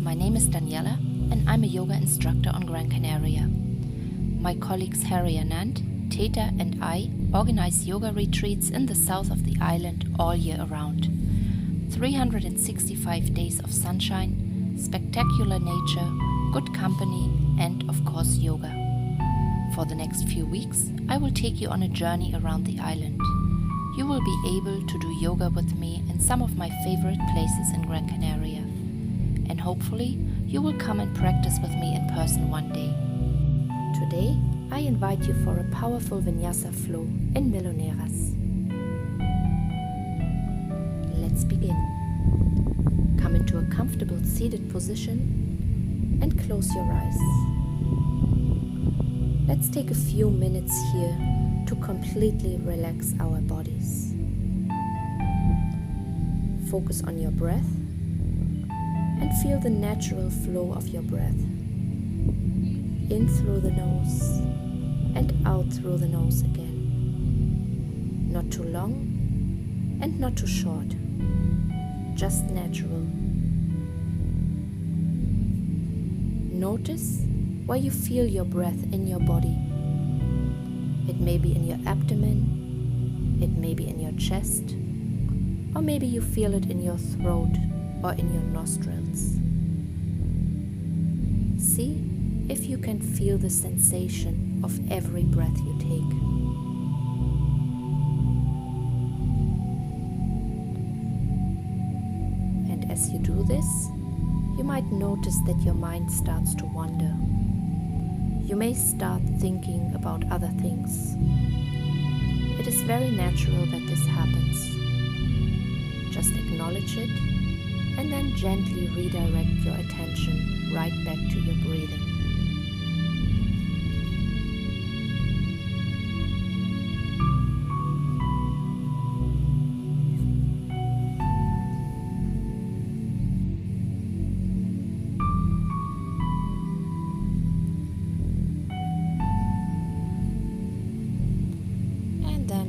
My name is Daniela and I'm a yoga instructor on Gran Canaria. My colleagues Harry Anand, Teta and I organize yoga retreats in the south of the island all year around. 365 days of sunshine, spectacular nature, good company and of course yoga. For the next few weeks, I will take you on a journey around the island. You will be able to do yoga with me in some of my favorite places in Gran Canaria. And hopefully, you will come and practice with me in person one day. Today, I invite you for a powerful Vinyasa Flow in Meloneras. Let's begin. Come into a comfortable seated position and close your eyes. Let's take a few minutes here to completely relax our bodies. Focus on your breath and feel the natural flow of your breath. In through the nose and out through the nose again. Not too long and not too short, just natural. Notice where you feel your breath in your body. It may be in your abdomen, it may be in your chest, or maybe you feel it in your throat or in your nostrils. See if you can feel the sensation of every breath you take. And as you do this, you might notice that your mind starts to wander. You may start thinking about other things. It is very natural that this happens. Just acknowledge it and then gently redirect your attention right back to your breathing.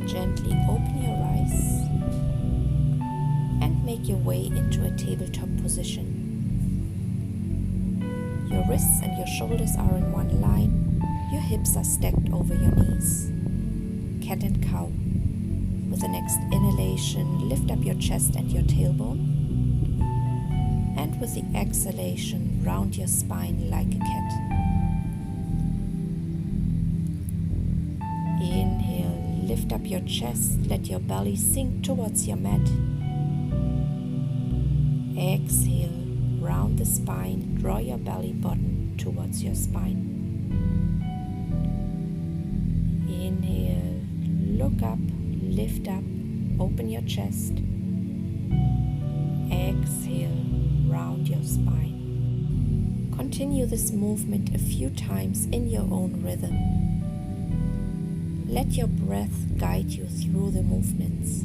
Gently open your eyes and make your way into a tabletop position. Your wrists and your shoulders are in one line. Your hips are stacked over your knees. Cat and cow. With the next inhalation, lift up your chest and your tailbone. And with the exhalation, round your spine like a cat. Inhale. Lift up your chest, let your belly sink towards your mat. Exhale, round the spine, draw your belly button towards your spine. Inhale, look up, lift up, open your chest. Exhale, round your spine. Continue this movement a few times in your own rhythm. Let your breath guide you through the movements.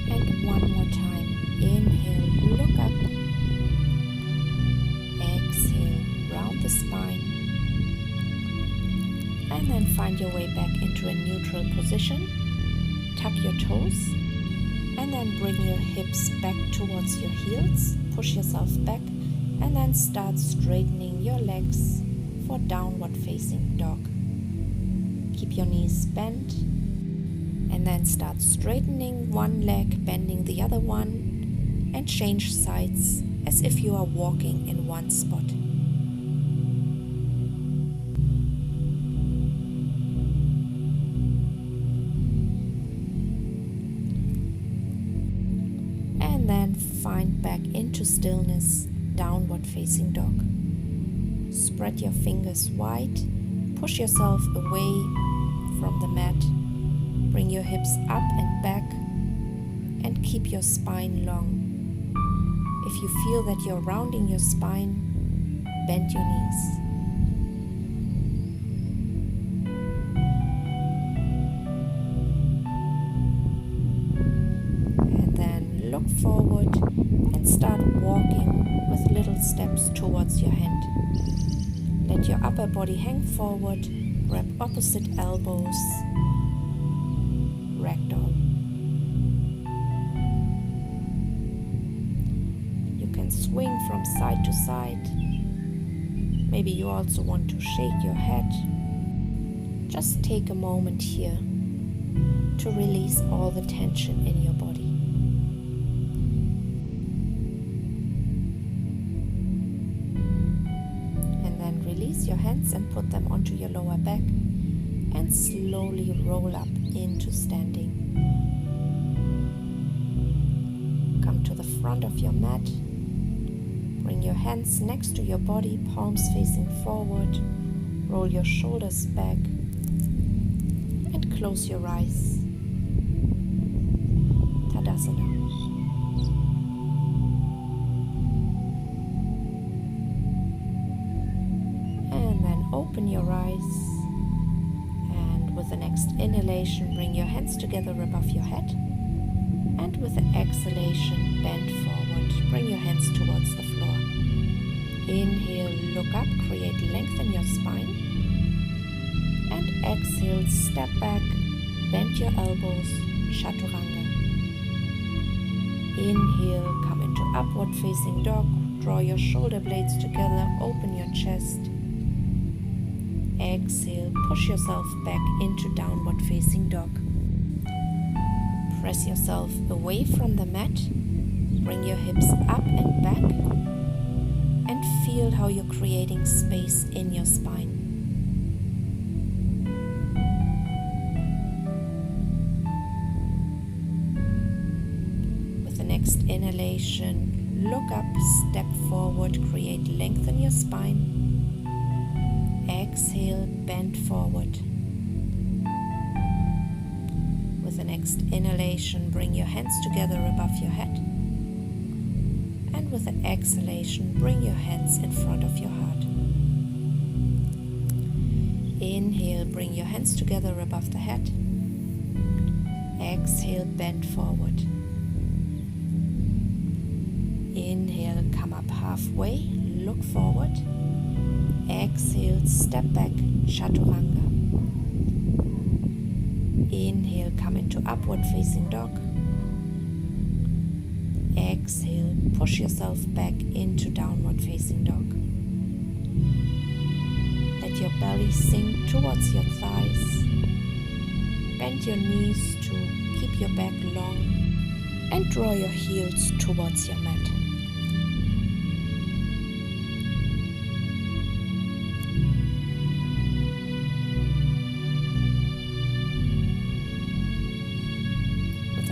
And one more time. Inhale, look up. Exhale, round the spine. And then find your way back into a neutral position. Tuck your toes and then bring your hips back towards your heels. Push yourself back and then start straightening your legs for downward facing dog. Keep your knees bent and then start straightening one leg, bending the other one, and change sides as if you are walking in one spot. And then find back into stillness, downward facing dog. Spread your fingers wide, push yourself away from the mat, bring your hips up and back, and keep your spine long. If you feel that you're rounding your spine, bend your knees. look forward and start walking with little steps towards your hand. Let your upper body hang forward, grab opposite elbows, ragdoll. You can swing from side to side. Maybe you also want to shake your head. Just take a moment here to release all the tension in your body. And then release your hands and put them onto your lower back and slowly roll up into standing. Come to the front of your mat. Bring your hands next to your body, palms facing forward. Roll your shoulders back and close your eyes. Tadasana. And then open your eyes. And with the next inhalation, bring your hands together above your head. And with the exhalation, bend forward. Bring your hands towards the floor. Inhale, look up, create length in your spine. And exhale, step back, bend your elbows, chaturanga. Inhale, come into upward facing dog. Draw your shoulder blades together, open your chest. Exhale, push yourself back into downward facing dog. Press yourself away from the mat. Bring your hips up and back. And feel how you're creating space in your spine. With the next inhalation, look up, step forward, create length in your spine. Exhale, bend forward. With the next inhalation, bring your hands together above your head. And with the exhalation, bring your hands in front of your heart. Inhale, bring your hands together above the head. Exhale, bend forward. Inhale, come up halfway, look forward. Exhale, step back, chaturanga. Inhale, come into upward facing dog. Exhale, push yourself back into downward facing dog. Let your belly sink towards your thighs. Bend your knees to keep your back long and draw your heels towards your mat.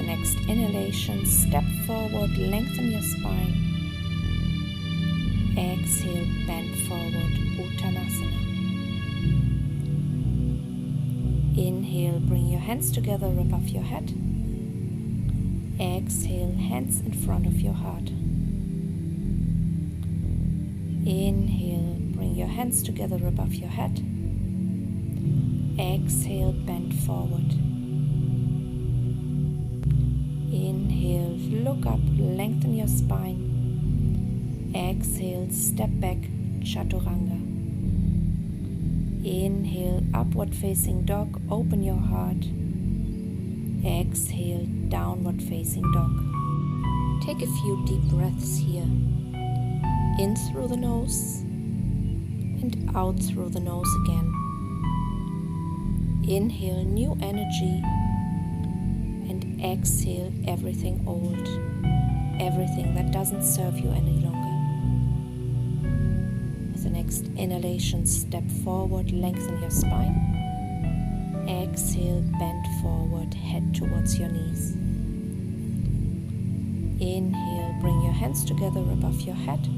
Next inhalation, step forward, lengthen your spine. Exhale, bend forward, Uttanasana. Inhale, bring your hands together above your head. Exhale, hands in front of your heart. Inhale, bring your hands together above your head. Exhale, bend forward. Inhale, look up, lengthen your spine. Exhale, step back, chaturanga. Inhale, upward facing dog, open your heart. Exhale, downward facing dog. Take a few deep breaths here. In through the nose and out through the nose again. Inhale, new energy. Exhale everything old, everything that doesn't serve you any longer. With the next inhalation, step forward, lengthen your spine. Exhale, bend forward, head towards your knees. Inhale, bring your hands together above your head.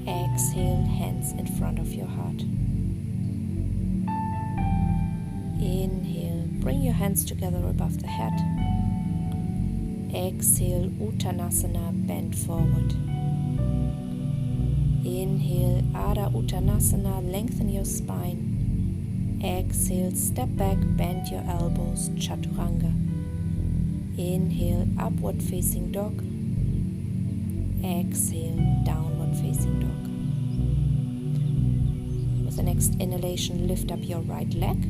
Exhale, hands in front of your heart. Inhale, bring your hands together above the head. Exhale, Uttanasana, bend forward. Inhale, Adha Uttanasana, lengthen your spine. Exhale, step back, bend your elbows, chaturanga. Inhale, upward facing dog. Exhale, downward facing dog. With the next inhalation, lift up your right leg.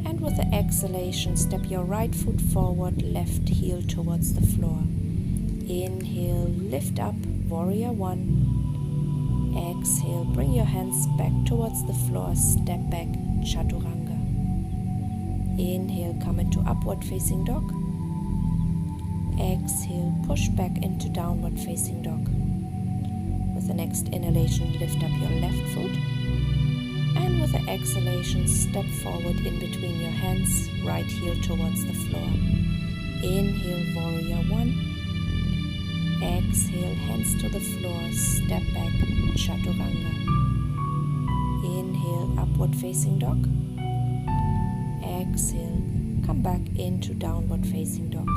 And with the exhalation, step your right foot forward, left heel towards the floor. Inhale, lift up, warrior one. Exhale, bring your hands back towards the floor, step back, chaturanga. Inhale, come into upward facing dog. Exhale, push back into downward facing dog. With the next inhalation, lift up your left foot. And with the exhalation, step forward in between your hands, right heel towards the floor. Inhale, warrior one. Exhale, hands to the floor, step back, chaturanga. Inhale, upward facing dog. Exhale, come back into downward facing dog.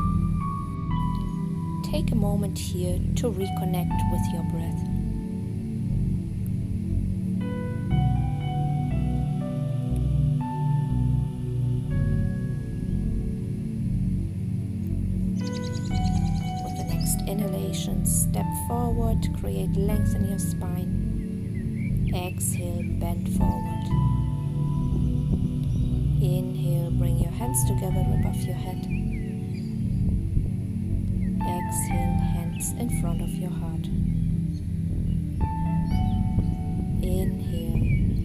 Take a moment here to reconnect with your breath. Inhalation, step forward, create length in your spine. Exhale, bend forward. Inhale, bring your hands together above your head. Exhale, hands in front of your heart. Inhale,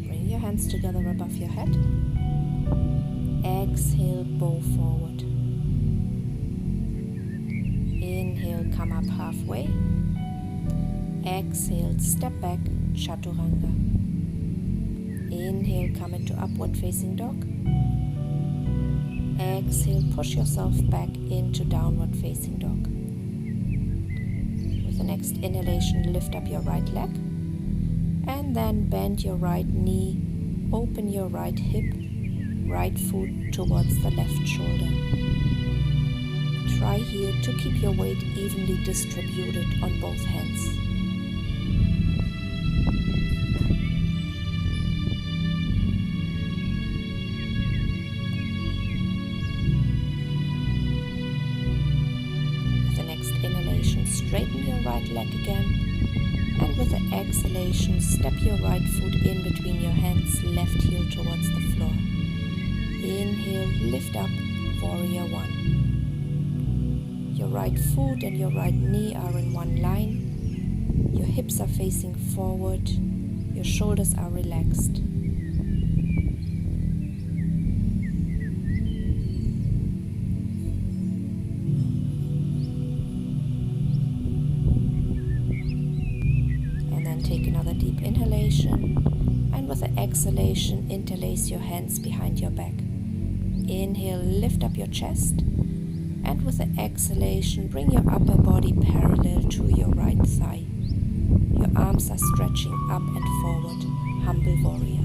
bring your hands together above your head. Exhale, bow forward. Inhale, come up halfway. Exhale, step back, chaturanga. Inhale, come into upward facing dog. Exhale, push yourself back into downward facing dog. With the next inhalation, lift up your right leg. And then bend your right knee, open your right hip, right foot towards the left shoulder. Try here to keep your weight evenly distributed on both hands. With the next inhalation, straighten your right leg again. And with the exhalation, step your right foot in between your hands, left heel towards the floor. Inhale, lift up, warrior one. Your right foot and your right knee are in one line. Your hips are facing forward. Your shoulders are relaxed. And then take another deep inhalation. And with the exhalation, interlace your hands behind your back. Inhale, lift up your chest. And with the exhalation, bring your upper body parallel to your right thigh. Your arms are stretching up and forward, humble warrior.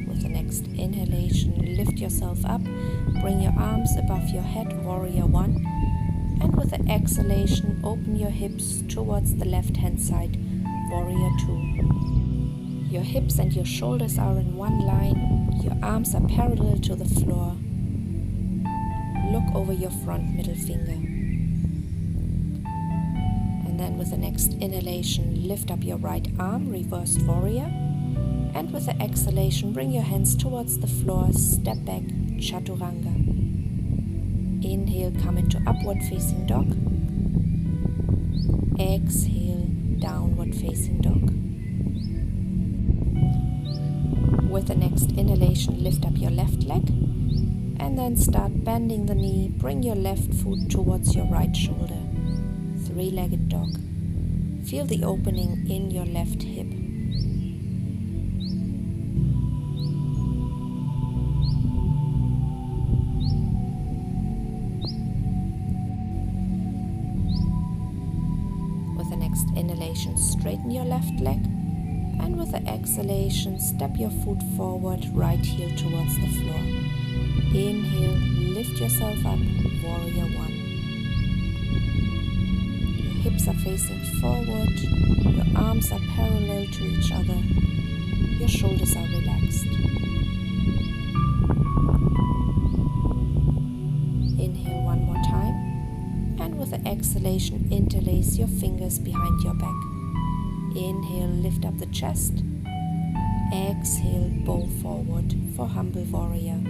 With the next inhalation, lift yourself up. Bring your arms above your head, warrior one. And with the exhalation, open your hips towards the left hand side, warrior two. Your hips and your shoulders are in one line. Your arms are parallel to the floor. Look over your front middle finger. And then with the next inhalation, lift up your right arm, reversed warrior. And with the exhalation, bring your hands towards the floor, step back, chaturanga. Inhale, come into upward facing dog. Exhale, downward facing dog. With the next inhalation, lift up your left leg. And then start bending the knee. Bring your left foot towards your right shoulder. Three-legged dog. Feel the opening in your left hip. Inhalation, straighten your left leg, and with the exhalation, step your foot forward, right heel towards the floor. Inhale, lift yourself up, warrior one. hips are facing forward, your arms are parallel to each other, your shoulders are relaxed. Inhale one more time, and with the exhalation, interlace your fingers behind your back. Inhale, lift up the chest. Exhale, bow forward for humble warrior.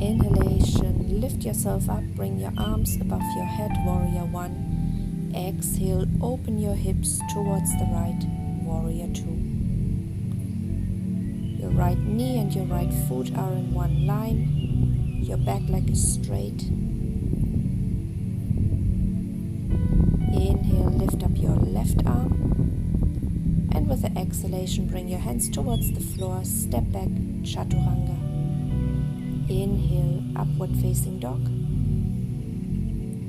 Inhalation, lift yourself up, bring your arms above your head, warrior one. Exhale, open your hips towards the right, warrior two. Your right knee and your right foot are in one line, your back leg is straight. Inhale, lift up your left arm, and with the exhalation, bring your hands towards the floor, step back, chaturanga. Inhale, upward facing dog.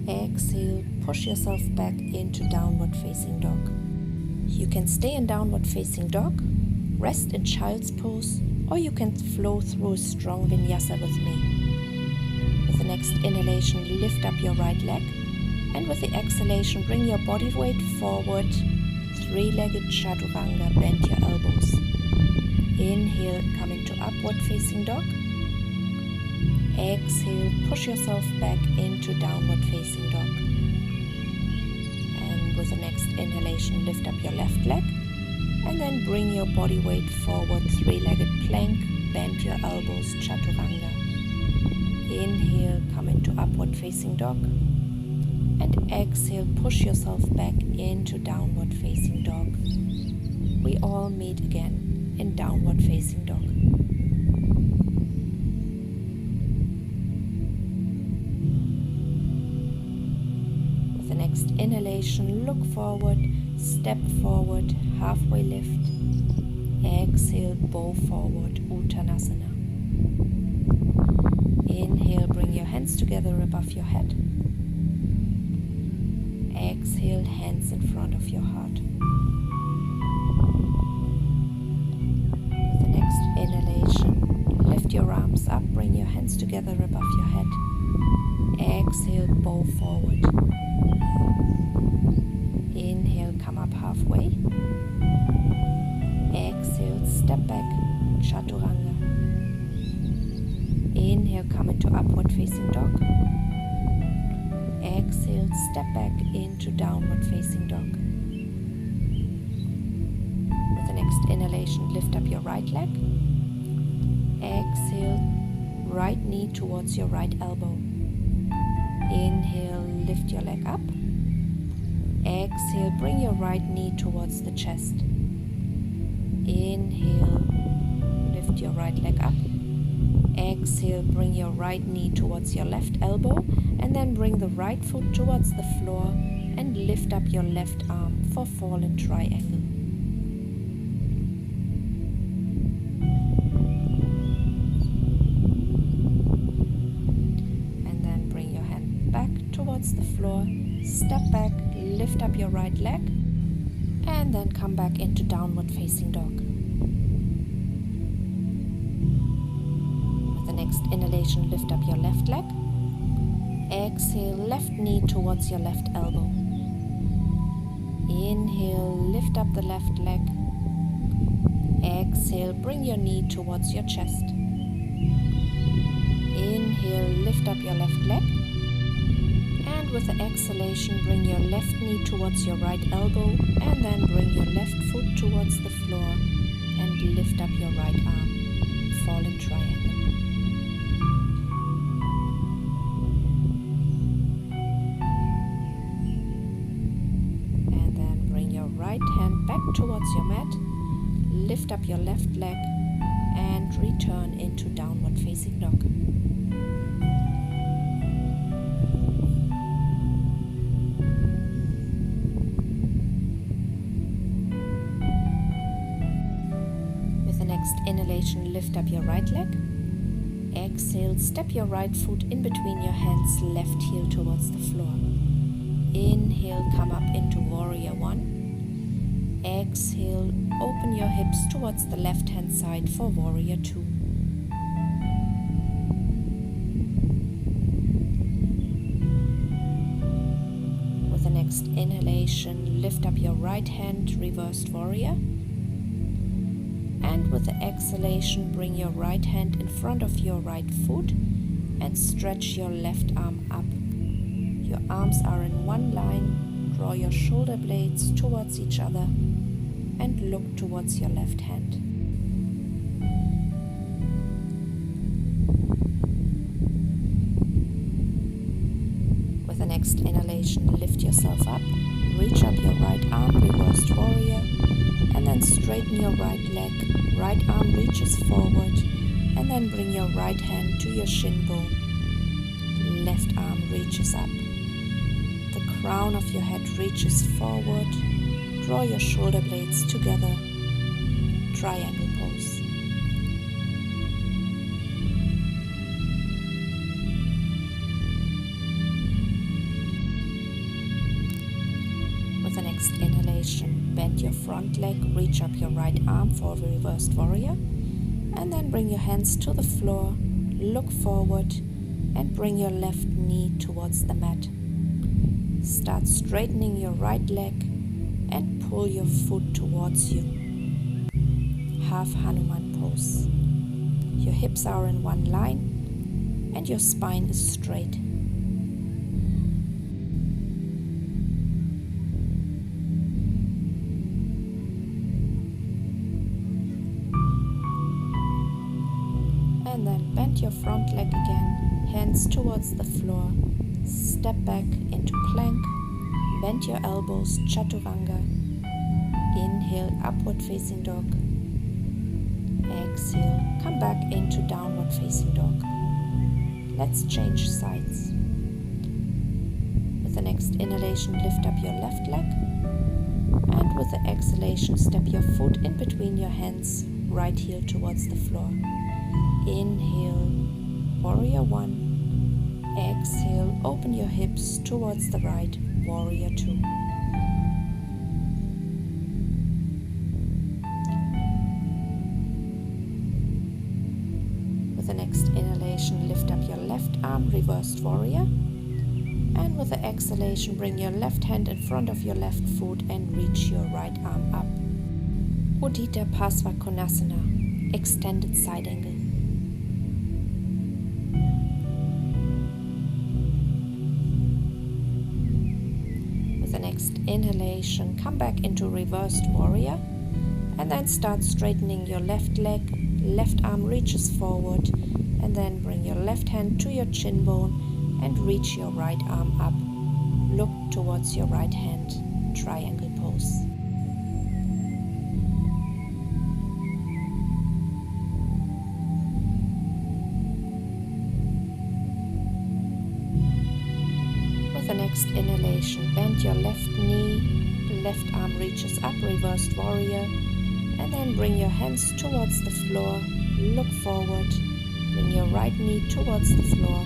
Exhale, push yourself back into downward facing dog. You can stay in downward facing dog, rest in child's pose, or you can flow through a strong vinyasa with me. With the next inhalation, lift up your right leg, and with the exhalation, bring your body weight forward, three-legged chaturanga, bend your elbows. Inhale, come into upward facing dog. Exhale, push yourself back into downward facing dog. And with the next inhalation, lift up your left leg and then bring your body weight forward, three-legged plank, bend your elbows, chaturanga. Inhale, come into upward facing dog. And exhale, push yourself back into downward facing dog. We all meet again in downward facing dog. Next inhalation, look forward, step forward, halfway lift. Exhale, bow forward, Uttanasana. Inhale, bring your hands together above your head. Exhale, hands in front of your heart. With the next inhalation, lift your arms up, bring your hands together above your head. Exhale, bow forward. Inhale, come up halfway. Exhale, step back, chaturanga. Inhale, come into upward facing dog. Exhale, step back into downward facing dog. With the next inhalation, lift up your right leg. Exhale, right knee towards your right elbow. Inhale, lift your leg up. Exhale, bring your right knee towards the chest. Inhale, lift your right leg up. Exhale, bring your right knee towards your left elbow and then bring the right foot towards the floor and lift up your left arm for fallen triangle. And then bring your hand back towards the floor, step back, lift up your right leg, and then come back into downward facing dog. With the next inhalation, lift up your left leg. Exhale, left knee towards your left elbow. Inhale, lift up the left leg. Exhale, bring your knee towards your chest. Inhale, lift up your left leg. And with the exhalation, bring your left knee towards your right elbow and then bring your left foot towards the floor and lift up your right arm. Fallen triangle. And then bring your right hand back towards your mat, lift up your left leg and return into downward facing dog. Inhalation, lift up your right leg. exhale, step your right foot in between your hands, left heel towards the floor. Inhale, come up into Warrior One. Exhale, open your hips towards the left hand side for Warrior Two. With the next inhalation, lift up your right hand, Reversed Warrior. And with the exhalation, bring your right hand in front of your right foot and stretch your left arm up. Your arms are in one line. Draw your shoulder blades towards each other and look towards your left hand. With the next inhalation, lift yourself up. Reach up your right arm, Reversed Warrior. And then straighten your right leg, right arm reaches forward, and then bring your right hand to your shin bone. Left arm reaches up. The crown of your head reaches forward. Draw your shoulder blades together. Triangle pose. With the next inhalation, bend your front leg, reach up your right arm for a Reversed Warrior, and then bring your hands to the floor, look forward, and bring your left knee towards the mat. Start straightening your right leg and pull your foot towards you. Half Hanuman pose. Your hips are in one line and your spine is straight. And then bend your front leg again, hands towards the floor, step back into plank, bend your elbows, Chaturanga, inhale, upward facing dog, exhale, come back into downward facing dog. Let's change sides. With the next inhalation, lift up your left leg, and with the exhalation, step your foot in between your hands, right heel towards the floor. Inhale, Warrior One. Exhale, open your hips towards the right, Warrior Two. With the next inhalation, lift up your left arm, Reversed Warrior. And with the exhalation, bring your left hand in front of your left foot and reach your right arm up. Uddita Pasva Konasana, extended side angle. With the next inhalation, come back into Reversed Warrior and then start straightening your left leg. Left arm reaches forward and then bring your left hand to your chin bone and reach your right arm up. Look towards your right hand, triangle pose. With the next inhalation, bend your left knee, left arm reaches up, Reversed Warrior, and then bring your hands towards the floor, look forward, bring your right knee towards the floor,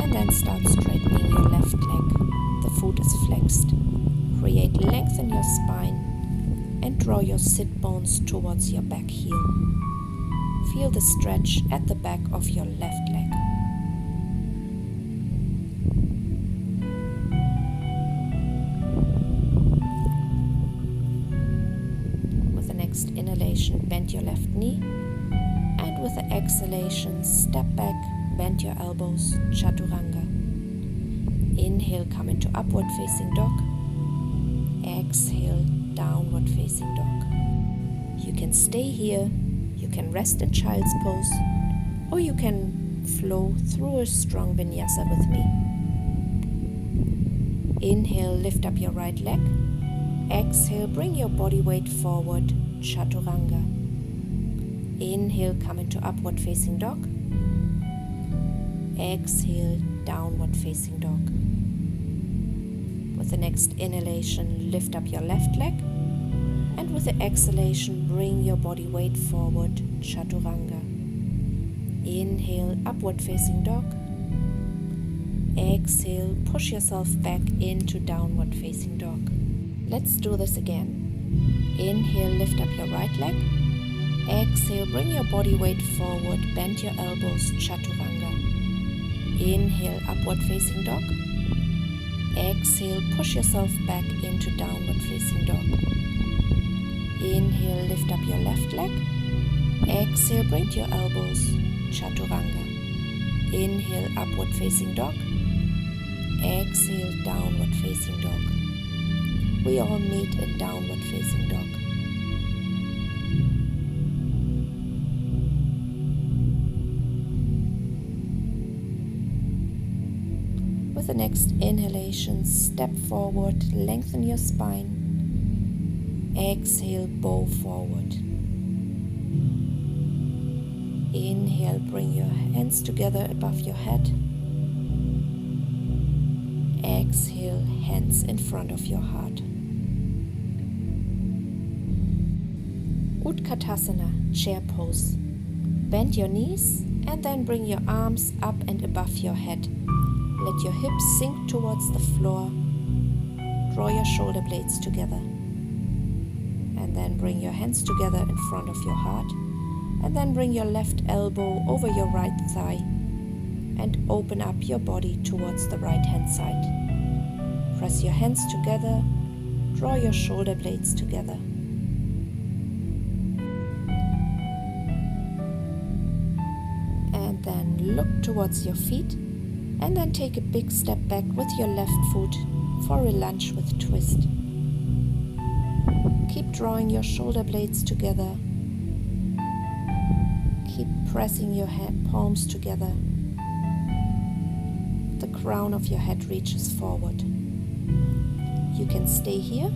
and then start straightening your left leg. The foot is flexed. Create length in your spine and draw your sit bones towards your back heel. Feel the stretch at the back of your left leg. Inhalation, bend your left knee, and with the exhalation, step back, bend your elbows, Chaturanga. Inhale, come into upward facing dog. Exhale, downward facing dog. You can stay here, you can rest in child's pose, or you can flow through a strong vinyasa with me. Inhale, lift up your right leg. Exhale, bring your body weight forward, Chaturanga. Inhale, come into upward facing dog. Exhale, downward facing dog. With the next inhalation, lift up your left leg. And with the exhalation, bring your body weight forward, Chaturanga. Inhale, upward facing dog. Exhale, push yourself back into downward facing dog. Let's do this again. Inhale, lift up your right leg. Exhale, bring your body weight forward, bend your elbows, chaturanga. Inhale, upward facing dog. Exhale, push yourself back into downward facing dog. Inhale, lift up your left leg. Exhale, bring your elbows, chaturanga. Inhale, upward facing dog. Exhale, downward facing dog. We all meet in downward facing dog. With the next inhalation, step forward, lengthen your spine. Exhale, bow forward. Inhale, bring your hands together above your head. Exhale, hands in front of your heart. Utkatasana, chair pose. Bend your knees and then bring your arms up and above your head. Let your hips sink towards the floor. Draw your shoulder blades together. And then bring your hands together in front of your heart. And then bring your left elbow over your right thigh. And open up your body towards the right hand side. Press your hands together. Draw your shoulder blades together. And then look towards your feet. And then take a big step back with your left foot for a lunge with twist. Keep drawing your shoulder blades together. Keep pressing your palms together. The crown of your head reaches forward. You can stay here,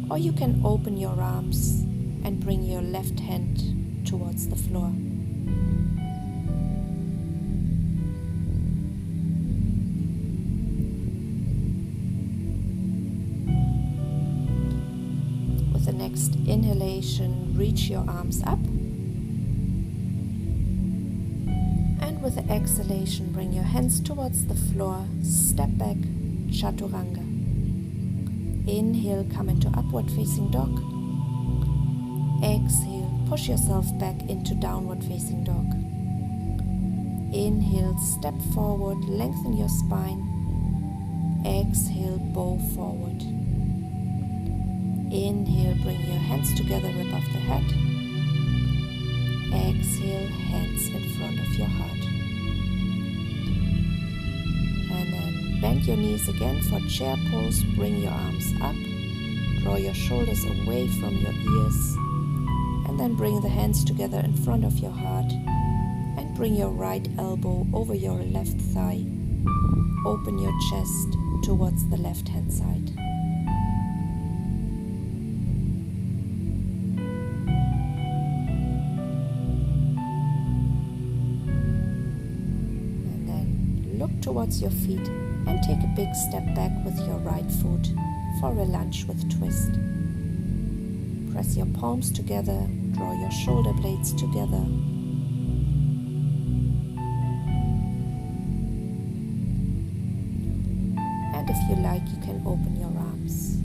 or you can open your arms and bring your left hand towards the floor. With the next inhalation, reach your arms up. And with the exhalation, bring your hands towards the floor, step back, chaturanga. Inhale, come into upward facing dog. Exhale, push yourself back into downward facing dog. Inhale, step forward, lengthen your spine. Exhale, bow forward. Inhale, bring your hands together above the head. Exhale, hands in front of your heart. And then bend your knees again for chair pose. Bring your arms up. Draw your shoulders away from your ears. And then bring the hands together in front of your heart. And bring your right elbow over your left thigh. Open your chest towards the left hand side. Look towards your feet and take a big step back with your right foot for a lunge with twist. Press your palms together, draw your shoulder blades together. And if you like, you can open your arms.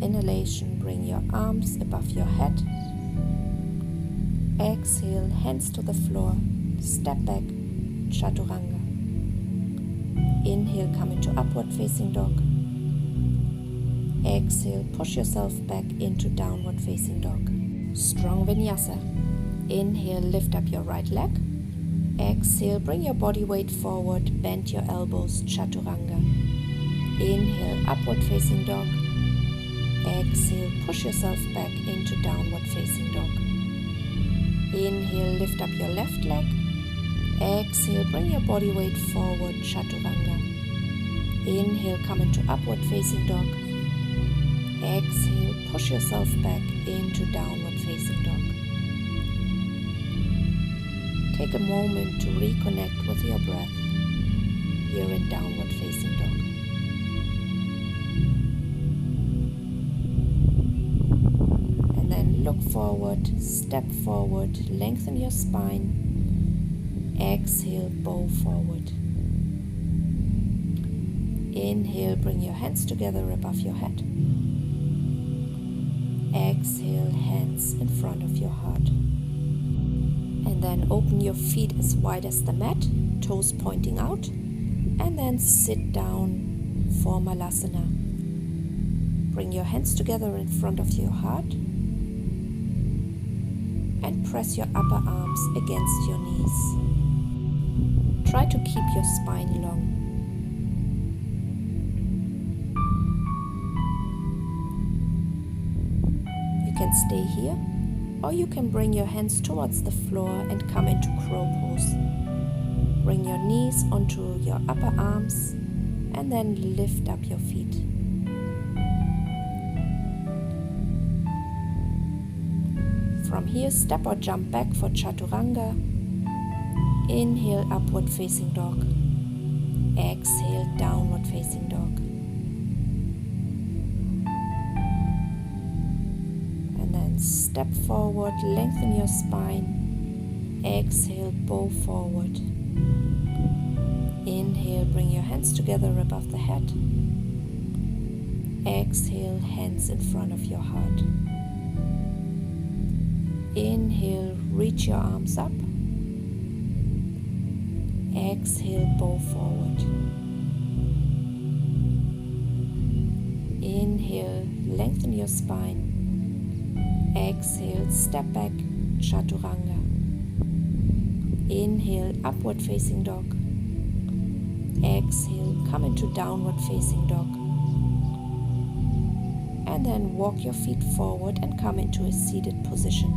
Inhalation, bring your arms above your head. Exhale, hands to the floor, step back, chaturanga. Inhale, come into upward facing dog. Exhale, push yourself back into downward facing dog. Strong vinyasa. Inhale, lift up your right leg. Exhale, bring your body weight forward, bend your elbows, chaturanga. Inhale, upward facing dog. Exhale, push yourself back into downward facing dog. Inhale, lift up your left leg. Exhale, bring your body weight forward, chaturanga. Inhale, come into upward facing dog. Exhale, push yourself back into downward facing dog. Take a moment to reconnect with your breath. here in downward facing dog. And then look forward, step forward, lengthen your spine. Exhale, bow forward. Inhale, bring your hands together above your head. Exhale, hands in front of your heart. And then open your feet as wide as the mat, toes pointing out. And then sit down for Malasana. Bring your hands together in front of your heart. And press your upper arms against your knees. Try to keep your spine long. You can stay here, or you can bring your hands towards the floor and come into crow pose. Bring your knees onto your upper arms and then lift up your feet. From here, step or jump back for Chaturanga. Inhale, upward facing dog. Exhale, downward facing dog. And then step forward, lengthen your spine. Exhale, bow forward. Inhale, bring your hands together above the head. Exhale, hands in front of your heart. Inhale, reach your arms up. Exhale, bow forward. Inhale, lengthen your spine. Exhale, step back, Chaturanga. Inhale, upward facing dog. Exhale, come into downward facing dog. And then walk your feet forward and come into a seated position.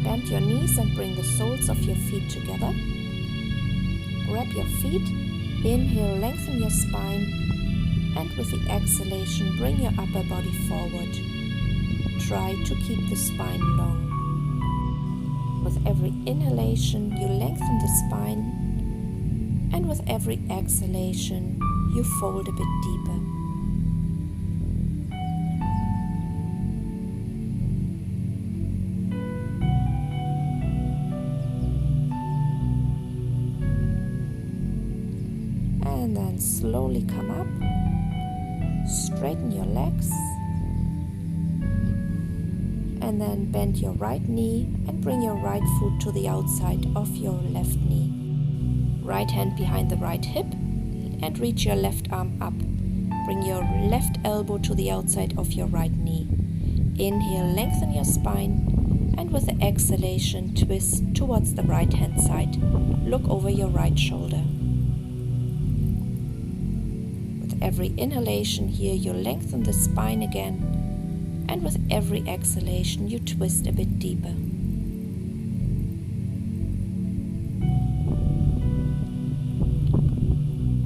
Bend your knees and bring the soles of your feet together. Grab your feet. Inhale, lengthen your spine. And with the exhalation, bring your upper body forward. Try to keep the spine long. With every inhalation, you lengthen the spine. And with every exhalation, you fold a bit deeper. And then slowly come up, straighten your legs, and then bend your right knee and bring your right foot to the outside of your left knee. Right hand behind the right hip and reach your left arm up. Bring your left elbow to the outside of your right knee. Inhale, lengthen your spine, and with the exhalation, twist towards the right hand side. Look over your right shoulder. Every inhalation here, you lengthen the spine again, and with every exhalation, you twist a bit deeper.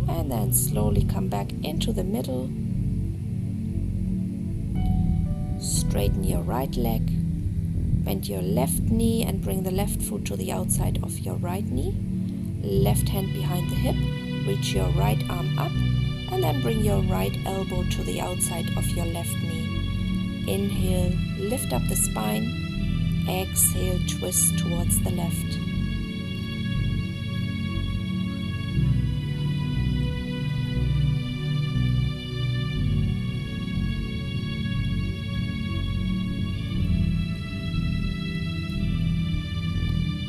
And then slowly come back into the middle. Straighten your right leg, bend your left knee and bring the left foot to the outside of your right knee. Left hand behind the hip, reach your right arm up, and then bring your right elbow to the outside of your left knee. Inhale, lift up the spine. Exhale, twist towards the left.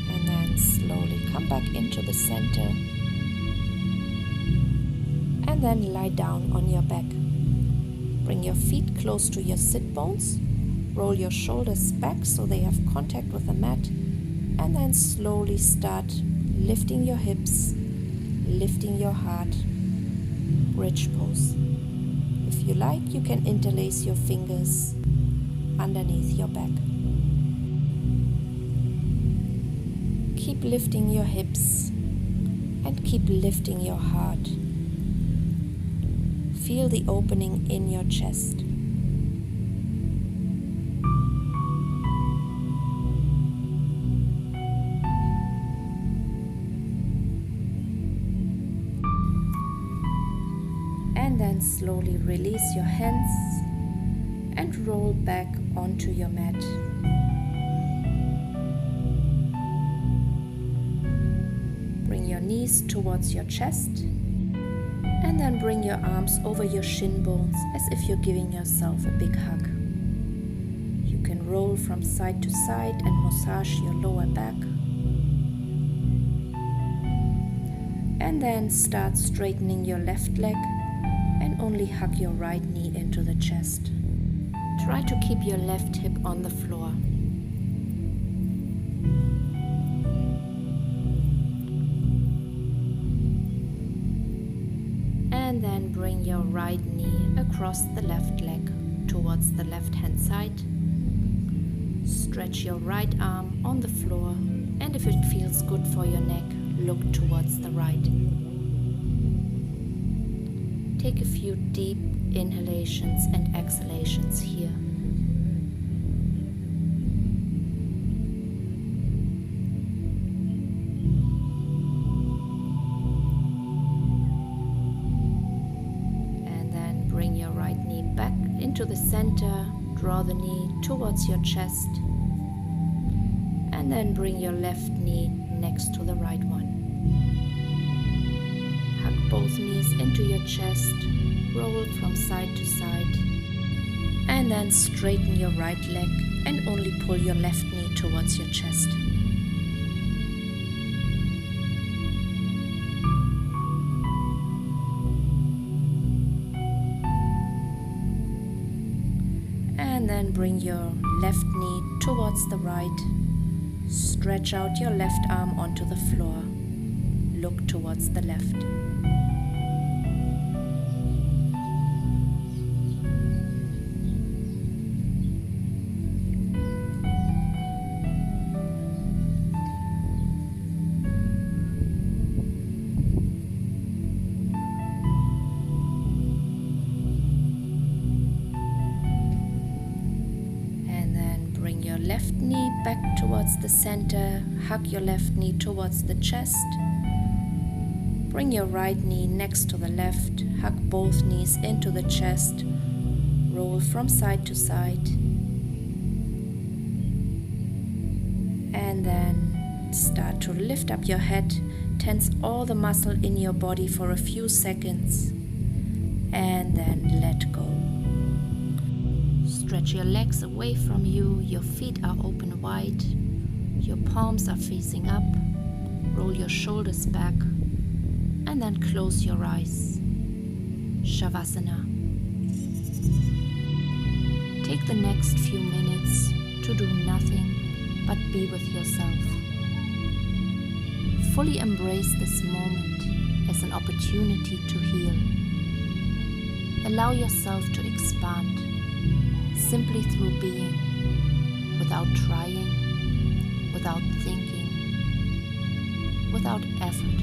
And then slowly come back into the center. And then lie down on your back. Bring your feet close to your sit bones. Roll your shoulders back so they have contact with the mat. And then slowly start lifting your hips, lifting your heart. Bridge pose. If you like, you can interlace your fingers underneath your back. Keep lifting your hips and keep lifting your heart. Feel the opening in your chest. then slowly release your hands and roll back onto your mat. Bring your knees towards your chest and then bring your arms over your shin bones as if you're giving yourself a big hug. You can roll from side to side and massage your lower back. And then start straightening your left leg and only hug your right knee into the chest. Try to keep your left hip on the floor. And then bring your right knee across the left leg towards the left hand side. Stretch your right arm on the floor, and if it feels good for your neck, look towards the right. Take a few deep inhalations and exhalations here. And then bring your right knee back into the center, draw the knee towards your chest, and then bring your left knee next to the right one. Hug both knees into your chest, roll from side to side, and then straighten your right leg and only pull your left knee towards your chest. And then bring your left knee towards the right. Stretch out your left arm onto the floor. Look towards the left. Left knee back towards the center, hug your left knee towards the chest. Bring your right knee next to the left, hug both knees into the chest, roll from side to side. And then start to lift up your head, tense all the muscle in your body for a few seconds, and then let go. Stretch your legs away from you, your feet are open wide, your palms are facing up, roll your shoulders back, and then close your eyes. Shavasana. Take the next few minutes to do nothing but be with yourself. Fully embrace this moment as an opportunity to heal. Allow yourself to expand. Simply through being, without trying, without thinking, without effort.